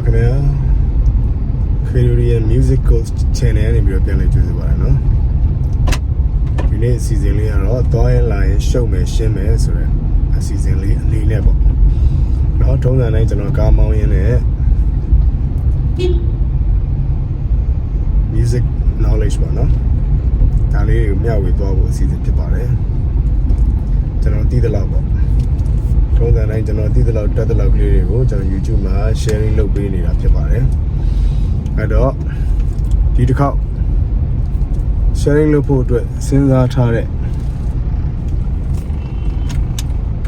ခင်ဗျာ Korean Music Coach Channel နဲ့ပြီးတော့ပြန်လည်ကြိုဆိုပါရနော်ဒီနေ့အစီအစဉ်လေးကတော့သွားရင်လာရင်ရှုပ်မယ်ရှင်းမယ်ဆိုတဲ့အစီအစဉ်လေးအနေနဲ့ပေါ့နော်ထုံးစံတိုင်းကျွန်တော်ကားမောင်းရင်းနဲ့ Music Knowledge ပေါ့နော်ဒါလေးကိုမျှဝေသွားဖို့အစီအစဉ်ဖြစ်ပါတယ်ကျွန်တော်သိသလောက်ပေါ့ထုံးစံတိုင်းကျွန်တော်သိသလောက်တက်သလောက်ကလေးတွေကိုကျွန်တော် YouTube မှာ sharing လုပ်ပေးနေတာဖြစ်ပါတယ်အဲ့တော့ဒီတစ်ခေါက် sharing လုပ်ဖို့အတွက်စဉ်းစားထားတဲ့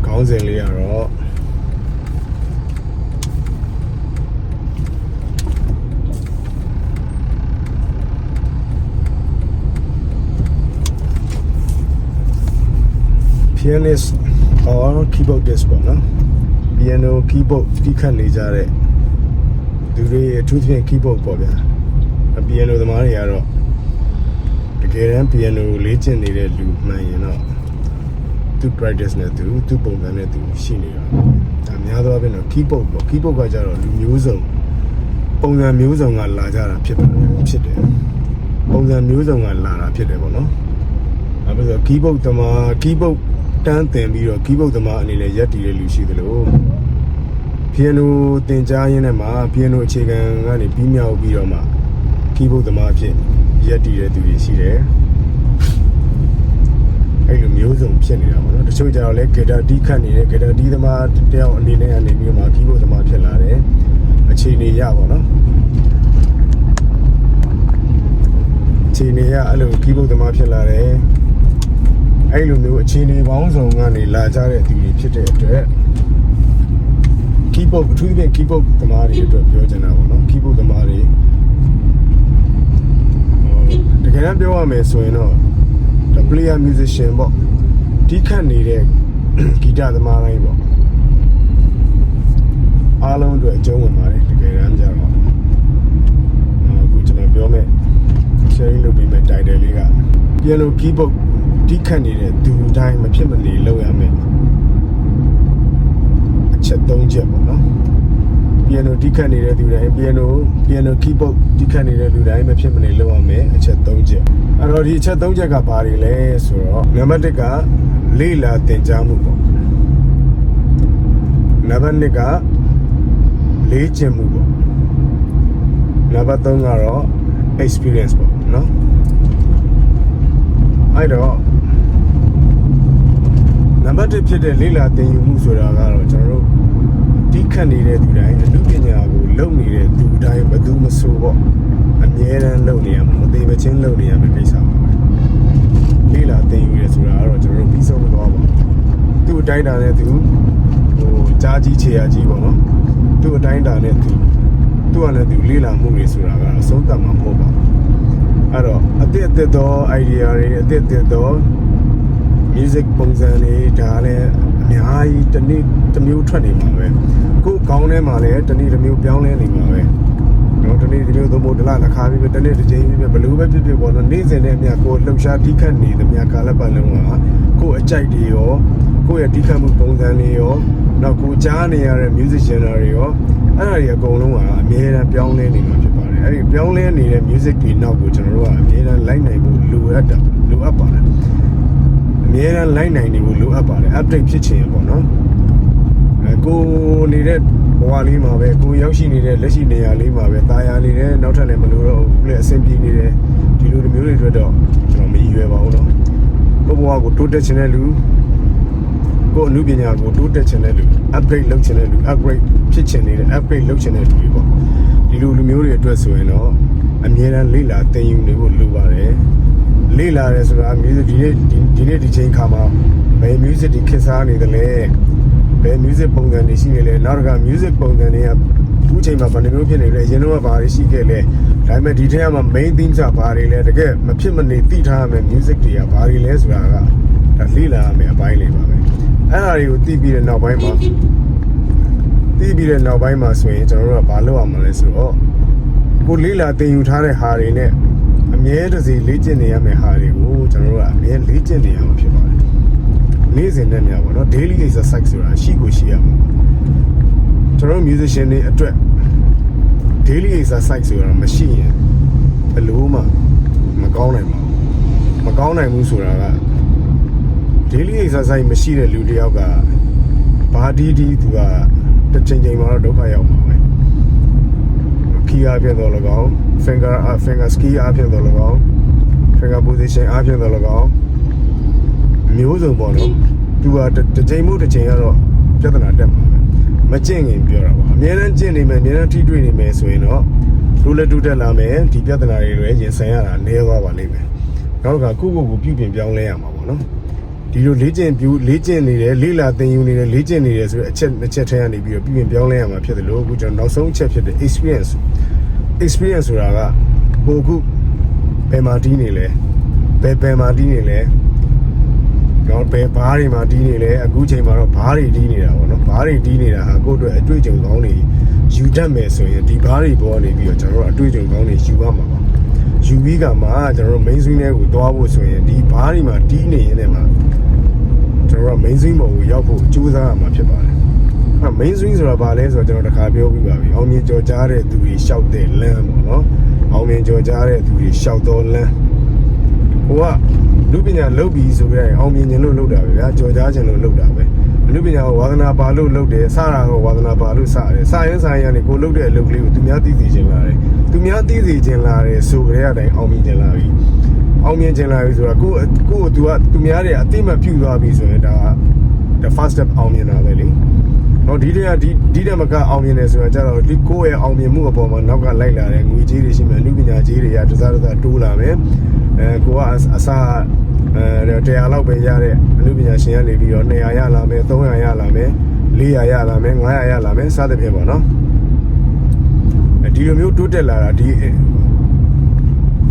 ခေါင်းစဉ်လေးကတော့pianist or keyboardist ပေါ့နော် piano keyboard တီးခတ်နေကြတဲ့သူတွေအထူးသဖြင့် keyboard ပေါ့ဗျာ piano သမားတွေကတော့တကယ်တမ်း piano ကိုလေ့ကျင့်နေတဲ့လူမှန်ရင်တော့သူ practice နဲ့သူပုံစံနဲ့သူရှိနေတာဒါများသောအားဖြင့်တော့ keyboard ပေါ့ keyboard ကကြတော့လူမျိုးစုံပုံစံမျိုးစုံကလာကြတာဖြစ်တယ်ပုံစံမျိုးစုံကလာတာဖြစ်တယ်ပေါ့နော်အဲ့ဒါဆို keyboard သမား keyboard တန်းတင်ပြီးတော့ keyboard သမားအနေနဲ့ရက်တည်တဲ့လူရှိသလို piano သင်ကြားရင်းနဲ့မှာ piano အခြေခံကနေပြီးမြောက်ပြီးတော့မှ keyboard သမားအဖြစ်ရက်တည်တဲ့သူတွေရှိတယ်အဲ့လိုမျိုးစုံဖြစ်နေတာပေါ့နော်တချို့ကြတော့လဲ guitar တီးခတ်နေတဲ့ guitar တီးသမားတယောက်အနေနဲ့ကနေပြီးတော့မှ keyboard သမားဖြစ်လာတယ်အခြေအနေရပေါ့နော်အခြေအနေရအဲ့လို keyboard သမားဖြစ်လာတယ်အဲ့လိုမျိုးအခြေအနေပေါင်းစုံကနေလာကြတဲ့သူတွေဖြစ်တဲ့အတွက် keyboard အထူးသဖြင့် keyboard သမားတွေအတွက်ပြောချင်တာပေါ့နော် keyboard သမားတွေတကယ်တမ်းပြောရမယ်ဆိုရင်တော့ the player musician ပေါ့တီးခတ်နေတဲ့ဂီတသမားတိုင်းပေါ့အားလုံးအတွက်အကျုံးဝင်ပါတယ်တကယ်တမ်းကျတော့အခုကျွန်တော်ပြောမယ် sharing လုပ်ပေးမယ် title လေးက piano keyboard တီးခတ်နေတဲ့သူတိုင်းမဖြစ်မနေလုပ်ရမယ်အချက်၃ချက်ပေါ့နော် piano တီးခတ်နေတဲ့သူတိုင်း piano keyboard တီးခတ်နေတဲ့လူတိုင်းမဖြစ်မနေလုပ်ရမယ်အချက်၃ချက်အဲ့တော့ဒီအချက်၃ချက်ကဘာတွေလဲဆိုတော့နံပါတ်၁ကလေ့လာသင်ကြားမှုပေါ့နံပါတ်၂ကလေ့ကျင့်မှုပေါ့နံပါတ်၃ကတော့ experience ပေါ့နော်အဲ့တော့နံပါတ်1ဖြစ်တဲ့လေ့လာသင်ယူမှုဆိုတာကတော့ကျွန်တော်တို့တီးခတ်နေတဲ့သူတိုင်းအမှုပညာကိုလုပ်နေတဲ့သူတိုင်းဘယ်သူမဆိုပေါ့အမြဲတမ်းလုပ်နေရမှာမသေးမချင်းလုပ်နေရမယ့်ကိစ္စပါပဲလေ့လာသင်ယူရဲဆိုတာကတော့ကျွန်တော်တို့ပြီးဆုံးမသွားပါဘူးသူ့အတိုင်းတာနဲ့သူကြားကြီးခြေရာကြီးပေါ့နော်သူ့အတိုင်းတာနဲ့သူကလည်းသူလေ့လာမှုတွေဆိုတာကတော့အဆုံးသတ်မှာမဟုတ်ပါဘူးအဲ့တော့အသစ်သော idea တွေအသစ်သော music ပုံစံတွေဒါလည်းအများကြီးတစ်မျိုးထွက်နေမှာပဲကိုယ်ကောင်းထဲမှာလည်းတစ်မျိုးပြောင်းလဲနေမှာပဲတော့တစ်မျိုးသုံးဖို့တစ်လတစ်ခါပြီးတစ်နေ့တစ်ချိန်ပြီးဘလို့ပဲဖြစ်ဖြစ်ပေါ့နော်နေ့စဉ်နဲ့အများကိုလှုပ်ရှားတီးခတ်နေသမျှကာလပတ်လုံးကကိုယ်အကြိုက်တွေရောကိုယ့်ရဲ့တီးခတ်မှုပုံစံတွေရောနောက်ကိုကြားနေရတဲ့ music genre တွေရောအဲ့ဒါတွေအကုန်လုံးကအမြဲတမ်းပြောင်းလဲနေမှာဖြစ်ပါတယ်အဲ့ဒီပြောင်းလဲနေတဲ့ music တွေနောက်ကိုကျွန်တော်တို့ကအမြဲတမ်းလိုက်နိုင်ဖို့လိုအပ်ပါတယ်အမြဲတမ်းလိုက်နိုင်နေဖို့လိုအပ်ပါတယ် update ဖြစ်ချင်ပေါ့နော်ကိုနေတဲ့ဘဝလေးမှာပဲကိုရောက်ရှိနေတဲ့လက်ရှိနေရာလေးမှာပဲတာယာနေတဲ့နောက်ထပ်လည်းမလိုတော့ဘူးလေအဆင်ပြေနေတယ်ဒီလိုမျိုးတွေအတွက်တော့ကျွန်တော်မရည်ရွယ်ပါဘူးနော်ကိုဘဝကိုတိုးတက်ချင်တဲ့လူကိုအမှုပညာကိုတိုးတက်ချင်တဲ့လူ upgrade လုပ်ချင်တဲ့လူ upgrade ဖြစ်ချင်နေတဲ့ upgrade လုပ်ချင်တဲ့လူတွေပေါ့ဒီလိုလူမျိုးတွေအတွက်ဆိုရင်တော့အမြဲတမ်းလေ့လာသင်ယူနေဖို့လိုပါတယ်လေ့လာရဲဆိုတာ music ဒီနေ့ဒီချိန်ခါမှာဘယ် music တွေခေတ်စားနေတယ်လဲဘယ် music ပုံစံတွေရှိနေလဲနောက်က music ပုံစံတွေကအခုချိန်မှာဘယ်လိုမျိုးဖြစ်နေလဲအရင်တော့ဘာတွေရှိခဲ့လဲဒါပေမဲ့ဒီထက်မှာ main theme ကဘာတွေလဲတကယ်မဖြစ်မနေသိထားရမယ် music တွေကဘာတွေလဲဆိုတာကဒါလေ့လာရမယ်အပိုင်းလေးပါပဲအဲ့ဒါတွေကိုသိပြီးတဲ့နောက်ပိုင်းမှာဆိုရင်ကျွန်တော်တို့ကဘာလုပ်ရမလဲဆိုတော့ကိုလေ့လာသင်ယူထားတဲ့ဟာတွေနဲ့အမြဲတစေလေ့ကျင့်နေရမယ့်ဟာတွေကိုကျွန်တော်တို့ကအမြဲလေ့ကျင့်နေရမှာဖြစ်ပါတယ်နေ့စဉ်နဲ့များပေါ့နော် daily exercise ဆိုတာရှိကိုရှိရမှာကျွန်တော် musician တွေအတွက် daily exercise ဆိုတာမရှိရင်ဘယ်လိုမှမကောင်းနိုင်ပါဘူးမကောင်းနိုင်ဘူးဆိုတာက daily exercise မရှိတဲ့လူတစ်ယောက်ကဘာဒီသူကတစ်ချိန်ချိန်မှာတော့ဒုက္ခရောက်မှာပဲခီးအားဖြင့်တော့၎င်း finger ski အားဖြင့်တော့၎င်း finger position အားဖြင့်တော့၎င်းမျိုးစုံပေါ့နော်သူကတစ်ချိန်မှုတစ်ချိန်ကတော့ပြဿနာတက်မှာမကျင့်ရင်ပြောတာပါအများနဲ့ကျင့်နေမယ်အများနဲ့ထိတွေ့နေမယ်ဆိုရင်တော့လူလက်တူတက်လာမယ်ဒီပြဿနာတွေလည်းရင်ဆိုင်ရတာနည်းသွားပါလိမ့်မယ်နောက်ကကိုပြုပြင်ပြောင်းလဲရမှာပေါ့နော်ဒီလိုလေ့ကျင့်နေတယ်လေ့လာသင်ယူနေတယ်လေ့ကျင့်နေတယ်ဆိုတော့အချက်ထဲကနေပြီးတော့ပြုပြင်ပြောင်းလဲရမှာဖြစ်တယ်လို့အခုကျွန်တော်နောက်ဆုံးအချက်ဖြစ်တဲ့ experience ဆိုတာကဟိုအခုဘယ်မှာတီးနေလဲဘယ်မှာတီးနေလဲတော့ဘယ်ဘားတွေမှာတီးနေလဲအခုချိန်မှာတော့ဘားတွေတီးနေတာပေါ့နော်ဘားတွေတီးနေတာဟာကိုယ့်အတွက်အတွေ့အကြုံကောင်းတွေယူတတ်မယ်ဆိုရင်ဒီဘားတွေပေါ်နေပြီးတော့ကျွန်တော်တို့အတွေ့အကြုံကောင်းတွေယူရမှာပါယူပြီးကမှကျွန်တော်တို့ main swing တွေကိုသွားဖို့ဆိုရင်ဒီဘားတွေမှာတီးနေရင်လည်းမှာကျွန်တော်တို့ main swing ပေါ်ကိုရောက်ဖို့ကြိုးစားရမှာဖြစ်ပါတယ်main swing ဆိုတာဘာလဲဆိုတော့ကျွန်တော်တခါပြောပြီးပါပြီအောင်မြင်ကြော်ကြားတဲ့သူတွေရှောက်တဲ့လမ်းပေါ့နော်အောင်မြင်ကြော်ကြားတဲ့သူတွေရှောက်တော့လမ်းဟိုကလူပညာလုပ်ပြီးဆိုကြရင်အောင်မြင်ခြင်းလို့လုပ်တာပဲဗျာကြော်ကြားခြင်းလို့လုပ်တာပဲလူပညာကိုဝါသနာပါလို့လုပ်တယ်စတာကိုဝါသနာပါလို့စတယ်စရင်ကနေကိုလုပ်တဲ့အလုပ်ကလေးကိုသူများသိသိခြင်းလာတယ်သူများသိသိခြင်းလာတယ်ဆိုကြတဲ့အတိုင်းအောင်မြင်ခြင်းလာပြီအောင်မြင်ခြင်းလာပြီဆိုတာကိုသူကသူများတွေအသိမှပြုသွားပြီဆိုရင်ဒါက the first step အောင်မြင်တာပဲလေတော့ဒီတဲ့မကအောင်မြင်တယ်ဆိုတာကြတော့ဒီကိုယ့်ရဲ့အောင်မြင်မှုအပေါ်မှာနောက်ကလိုက်လာတဲ့ငွေကြေးတွေရှိမယ်လူပညာကြေးတွေကတစားတိုးလာမယ်ကိုကအစား100လောက်ပဲရတဲ့အလူပညာရှင်ကနေပြီးတော့200ရလာမယ်300ရလာမယ်400ရလာမယ်500ရလာမယ်စသဖြင့်ပေါ့နော်ဒီလိုမျိုးတိုးတက်လာတာဒီ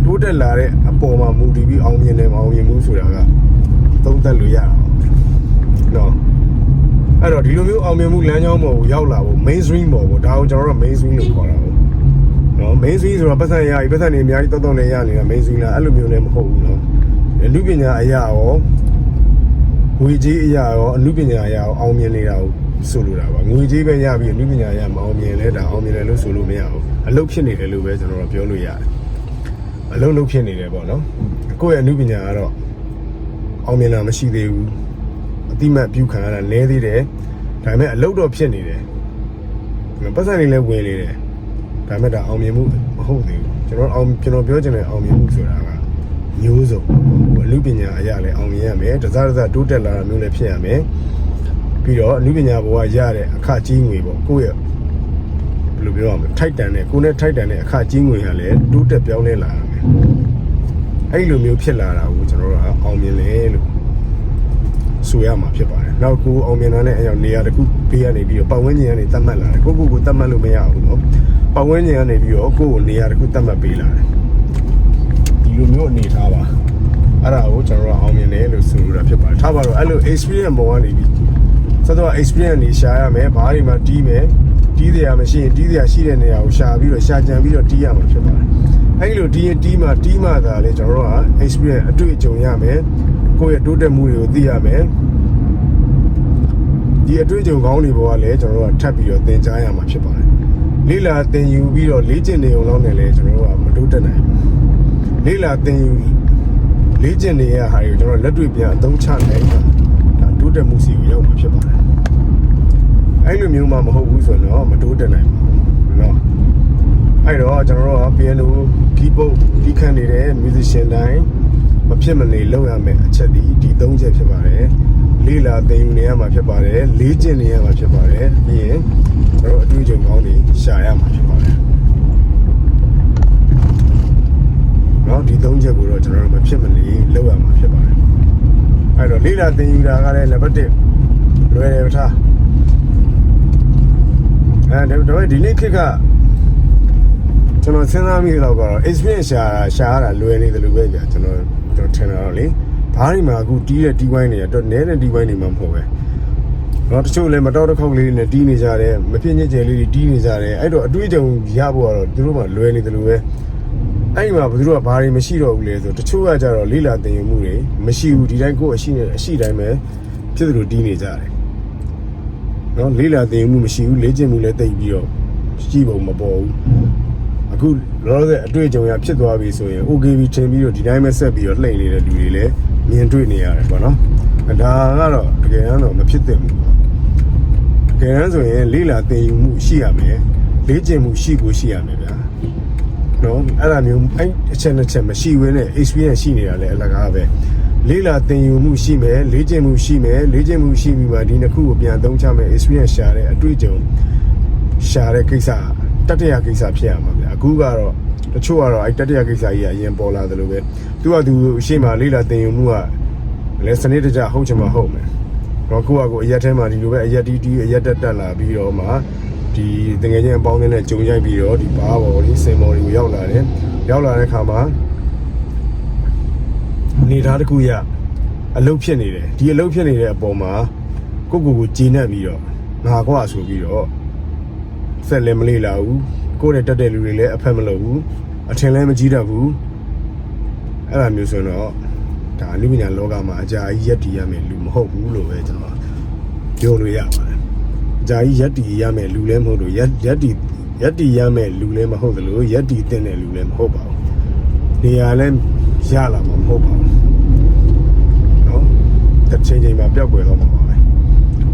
တိုးတက်လာတဲ့အပေါ်မှာမူတည်ပြီးအောင်မြင်တယ်မအောင်မြင်ဘူးဆိုတာကသုံးသပ်လို့ရတာနော်အဲ့တော့ဒီလိုမျိုးအောင်မြင်မှုလမ်းကြောင်းပေါ်ကိုရောက်လာဖို့ mainstream ပေါ်ကိုဒါကိုကျွန်တော်တို့ mainstream လို့ခေါ်တာပေါ့နော် mainstream ဆိုတာပတ်စံရပြီပတ်စံနေအများကြီးတောက်နေရနေတာ mainstream လားအဲ့လိုမျိုးလည်းမဟုတ်ဘူးနော်အနုပညာအရာရောငွေကြေးအရာရောအနုပညာအရာရောအောင်မြင်နေတာကိုဆိုလိုတာပါငွေကြေးပဲရပြီးအနုပညာအရာမအောင်မြင်လဲဒါအောင်မြင်တယ်လို့ဆိုလို့မရဘူးအလုပ်ဖြစ်နေတယ်လို့ပဲကျွန်တော်တို့ပြောလို့ရတယ်အလုပ်ဖြစ်နေတယ်ပေါ့နော်ကိုယ့်ရဲ့အနုပညာကတော့အောင်မြင်တာမရှိသေးဘူးအတိမတ်ပြုခံရတာနည်းသေးတယ်ဒါပေမဲ့အလုပ်တော့ဖြစ်နေတယ်ပတ်စံတွေလည်းဝင်နေတယ်ဒါပေမဲ့ဒါအောင်မြင်မှုမဟုတ်သေးဘူးကျွန်တော်ပြောချင်တဲ့အောင်မြင်မှုဆိုတာကမျိုးစုံအနုပညာအရာလည်းအောင်မြင်ရမယ်တစားတိုးတက်လာတာမျိုးလည်းဖြစ်ရမယ်ပြီးတော့အနုပညာဘဝရတဲ့အခကြီးငွေပေါ့ကိုယ့်ရဲ့ဘယ်လိုပြောရမလဲထိုက်တန်တဲ့ကိုယ်နဲ့ထိုက်တန်တဲ့အခကြီးငွေဟာလည်းတိုးတက်ပြောင်းလဲလာရမယ်အဲ့လိုမျိုးဖြစ်လာတာကိုကျွန်တော်တို့ကအောင်မြင်လေလို့ဆိုရမှာဖြစ်ပါတယ်နောက်ကိုအောင်မြင်တာနဲ့အရောက်နေရာတစ်ခုပေးရနေပြီးတော့ပတ်ဝန်းကျင်ကနေတတ်မှတ်လာတယ်ကိုတတ်မှတ်လို့မရဘူးနော်ပတ်ဝန်းကျင်ကနေပြီးတော့ကိုယ့်ကိုနေရာတစ်ခုတတ်မှတ်ပေးလာတယ်ဒီလိုမျိုးအနေထားပါအဲ့ဒါကိုကျွန်တော်တို့အောင်မြင်တယ်လို့ဆိုလိုတာဖြစ်ပါတယ်ထားပါတော့အဲ့လို experience ပေါ်ကနေပြီးဆက်တော့ experience နေရှာရမယ်ဘာတွေမှာတီးမယ်တီးတရားမရှိရင်တီးတရားရှိတဲ့နေရာကိုရှာပြီးတော့ရှာကြံပြီးတော့တီးရမှာဖြစ်ပါတယ်အဲ့လိုတီးမှသာလေကျွန်တော်တို့က experience အတွေ့အကြုံရမယ်ကိုယ့်ရဲ့တိုးတက်မှုတွေကိုသိရမယ်ဒီအတွေ့အကြုံကောင်းတွေပေါ်ကလည်းကျွန်တော်တို့ကထပ်ပြီးတော့သင်ကြားရမှာဖြစ်ပါတယ်လေ့လာသင်ယူပြီးတော့လေ့ကျင့်နေအောင်လုပ်နေလဲကျွန်တော်တို့ကမတိုးတက်နိုင်ဘူးလေ့လာသင်ယူလေ့ကျင့်နေရဟာတွေကိုကျွန်တော်လက်တွေ့ပြန်အသုံးချနိုင်တာဒါတိုးတက်မှုစီကိုရောက်မှာဖြစ်ပါတယ်အဲ့လိုမျိုးမှမဟုတ်ဘူးဆိုတော့မတိုးတက်နိုင်ဘူးเนาะအဲ့တော့ကျွန်တော်တို့က piano keyboard တီးခတ်နေတဲ့ musician တိုင်းမဖြစ်မနေလုပ်ရမယ့်အချက်ဒီ၃ချက်ဖြစ်ပါတယ်လေ့လာသင်ယူနေရမှာဖြစ်ပါတယ်လေ့ကျင့်နေရမှာဖြစ်ပါတယ်ပြီးရင်ကျွန်တော်အတွေ့အကြုံကောင်းတွေရှာရမှာဖြစ်ပါတယ်နော်ဒီ၃ချက်ကိုတော့ကျွန်တော်တို့မဖြစ်မနေလုပ်ရမှာဖြစ်ပါတယ်အဲ့တော့လေ့လာသင်ယူတာကလည်း level 1လွယ်တယ်ထားဒါပေမဲ့ဒီနေ့ခေတ်ကကျွန်တော်စဉ်းစားမိတော့ကတော့ experience ရှာရတာလွယ်နေတယ်လို့ပဲကြာကျွန်တော်ထင်တာတော့လေဘားတွေမှာအခုတီးတဲ့တီးဝိုင်းတွေတော့နဲတဲ့တီးဝိုင်းတွေမှာမဟုတ်ပဲတော့တချို့လည်းမတော်တစ်ခေါက်လေးနဲ့တီးနေကြတယ်မဖြစ်ညစ်ကြဲလေးတွေတီးနေကြတယ်အဲ့တော့အတွေ့အကြုံရဖို့ကတော့သူတို့မှလွယ်နေတယ်လို့ပဲအဲ့ဒီမှာဘယ်သူတို့ကဘာတွေမရှိတော့ဘူးလဲဆိုတချို့ကကြတော့လေးလာသင်ယူမှုတွေမရှိဘူးဒီတိုင်းကိုယ်အရှိတိုင်းပဲဖြစ်သလိုတီးနေကြတယ်နော်လေးလာသင်ယူမှုမရှိဘူးလေ့ကျင့်မှုလည်းတိတ်ပြီးတော့ရှိပုံမပေါ်ဘူး အခုလောလောဆယ်အတွေ့အကြုံရဖြစ်သွားပြီဆိုရင် OKB ထင်ပြီးတော့ဒီတိုင်းပဲဆက်ပြီးတော့လှိမ့်နေတဲ့လူတွေလည်းမြင်တွေ့နေရတယ်ပေါ့နော်ဒါကတော့တကယ်တော့မဖြစ်သင့်ဘူးပေါ့တကယ်တမ်းဆိုရင်လေးလာသင်ယူမှုရှိရမယ်လေ့ကျင့်မှုရှိရမယ်ဗျာနော်အဲ့ဒါမျိုးအဲ့အချက်နှစ်ချက်မရှိဘဲနဲ့ experience ရှိနေတာလည်းအလကားပဲလေးလာသင်ယူမှုရှိမယ်လေ့ကျင့်မှုရှိမယ်လေ့ကျင့်မှုရှိပြီးမှဒီနှစ်ခုကိုပြန်သုံးချမယ် experience ရှာတဲ့အတွေ့အကြုံရှာတဲ့ကိစ္စတတိယကိစ္စဖြစ်ရမှာဗျာအခုကတော့တချို့ကတော့အဲ့တတိယကိစ္စကြီးကအရင်ပေါ်လာတယ်လို့ပဲသူကသူရှေ့မှာလေးလာသင်ယူမှုကလည်းစနစ်တကျဟုတ်ချင်မှဟုတ်မယ်တော့ကိုကအရက်ထဲမှာဒီလိုပဲအရက်တီးအရက်တက်လာပြီးတော့မှဒီတကယ်ချင်းအပေါင်းနဲ့ကြုံရိုက်ပြီးတော့ဒီဘားပေါ်ဒီစင်ပေါ်တွေကိုရောက်လာတဲ့ခါမှာနေသားတစ်ခုရအလုတ်ဖြစ်နေတယ်ဒီအလုတ်ဖြစ်နေတဲ့အပေါ်မှာကိုကျေနပ်ပြီးတော့ငါကွာဆိုပြီးတော့ဆက်လည်းမလေးလာဘူးကိုယ့်ရဲ့တက်တဲ့လူတွေလည်းအဖက်မလုပ်ဘူးအထင်လည်းမကြီးတတ်ဘူးအဲ့လိုမျိုးဆိုတော့ဒါလူပညာလောကမှာအကြာကြီးရက်တည်ရမယ်လူမဟုတ်ဘူးလို့ပဲကျွန်တော်ပြောလို့ရပါတယ်အကြာကြီးရက်တည်ရမယ်လူလည်းမဟုတ်လို့ရက်တည်ရမယ်လူလည်းမဟုတ်သလိုရက်တည်တဲ့လူလည်းမဟုတ်ပါဘူးနေရာလည်းရလာမှာမဟုတ်ပါဘူးနော်တစ်ချိန်မှာပျောက်ကွယ်တော့မှာပါပဲ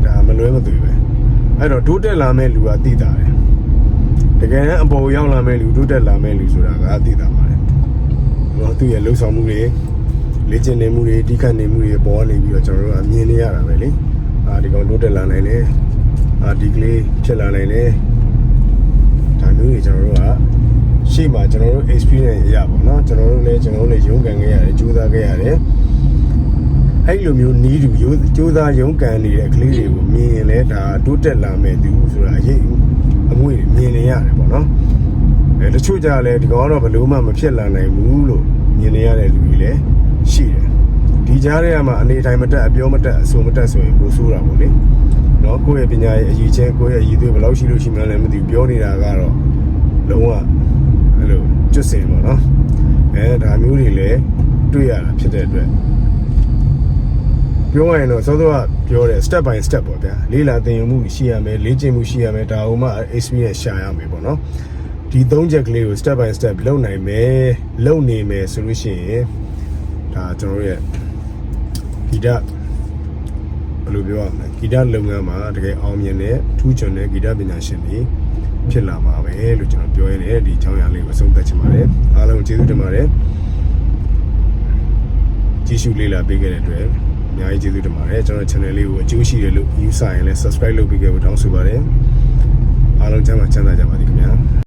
ဒါမလွဲမသွေပဲအဲ့တော့တိုးတက်လာမဲ့လူကသိတာတယ်တကယ်အပေါ်ရောက်လာမဲ့လူတိုးတက်လာမဲ့လူဆိုတာကသိတာပါတယ်နော်သူ့ရဲ့လှုပ်ဆောင်မှုတွေလေ့ကျင့်နေမှုတွေတီးခတ်နေမှုတွေပေါ်နေပြီးတော့ကျွန်တော်တို့အမြင်နေရတာပဲလေဒီကောင်တိုးတက်လာနိုင်တယ်ဒီကလေးဖြစ်လာနိုင်တယ်ဒါမျိုးတွေကျွန်တော်တို့ကရှေ့မှာကျွန်တော်တို့ experience ရပါတော့ကျွန်တော်တို့လည်းရုန်းကန်ခဲ့ရတယ်ကြိုးစားခဲ့ရတယ်အဲ့လိုမျိုးနီးတူကြိုးစားရုန်းကန်နေတဲ့ကလေးတွေကိုမြင်ရင်လည်းဒါတိုးတက်လာမဲ့သူဆိုတာအရေးအငွေ့မြင်နေရတယ်ပေါ့နော်တချို့ကြလည်းဒီကောင်ကတော့ဘယ်လိုမှမဖြစ်လာနိုင်ဘူးလို့မြင်နေရတဲ့လူတွေလည်းရှိတယ်ဒီကြားထဲမှာအနေတိုင်းမတက်အပြောမတက်အဆိုမတက်ဆိုရင်ပိုဆိုးတာပေါ့လေနော်ကိုယ့်ရဲ့ပညာရဲ့အရေးချင်းကိုယ့်ရဲ့အရေးသွေးဘယ်လောက်ရှိလို့ရှိမှလည်းမသိဘူးပြောနေတာကတော့လုံးဝအဲ့လိုကျွတ်စင်ပေါ့နော်ဒါမျိုးတွေလည်းတွေ့ရတာဖြစ်တဲ့အတွက်ပြောရရင်တော့စောစောကပြောတယ် step by step ပေါ့ဗျာလေးလာသင်ယူမှုရှိရမယ်လေ့ကျင့်မှုရှိရမယ်ဒါဥမာ experience ရှာရမယ်ပေါ့နော်ဒီ၃ချက်ကလေးကို step by step လုပ်နိုင်မယ်လုပ်နေမယ်ဆိုလို့ရှိရင်ဒါကျွန်တော်ရဲ့ဂီတဘယ်လိုပြောရမလဲဂီတလုပ်ငန်းမှာတကယ်အောင်မြင်တဲ့ထူးချွန်တဲ့ဂီတပညာရှင်တွေဖြစ်လာမှာပဲလို့ကျွန်တော်ပြောရင်းဒီချောင်းရလေးကိုအဆုံးသတ်ချင်ပါတယ်အားလုံးကျေးဇူးတင်ပါတယ်ကြည့်ရှုလေ့လာပေးခဲ့တဲ့အတွက်အများကြီးကျေးဇူးတင်ပါတယ်ကျွန်တော် channel လေးကိုအကျိုးရှိတယ်လို့ယူဆရင်လည်း subscribe လုပ်ပေးခဲ့ဖို့တောင်းဆိုပါတယ်အားလုံးကျမ်းမာချမ်းသာကြပါစေခင်ဗျာ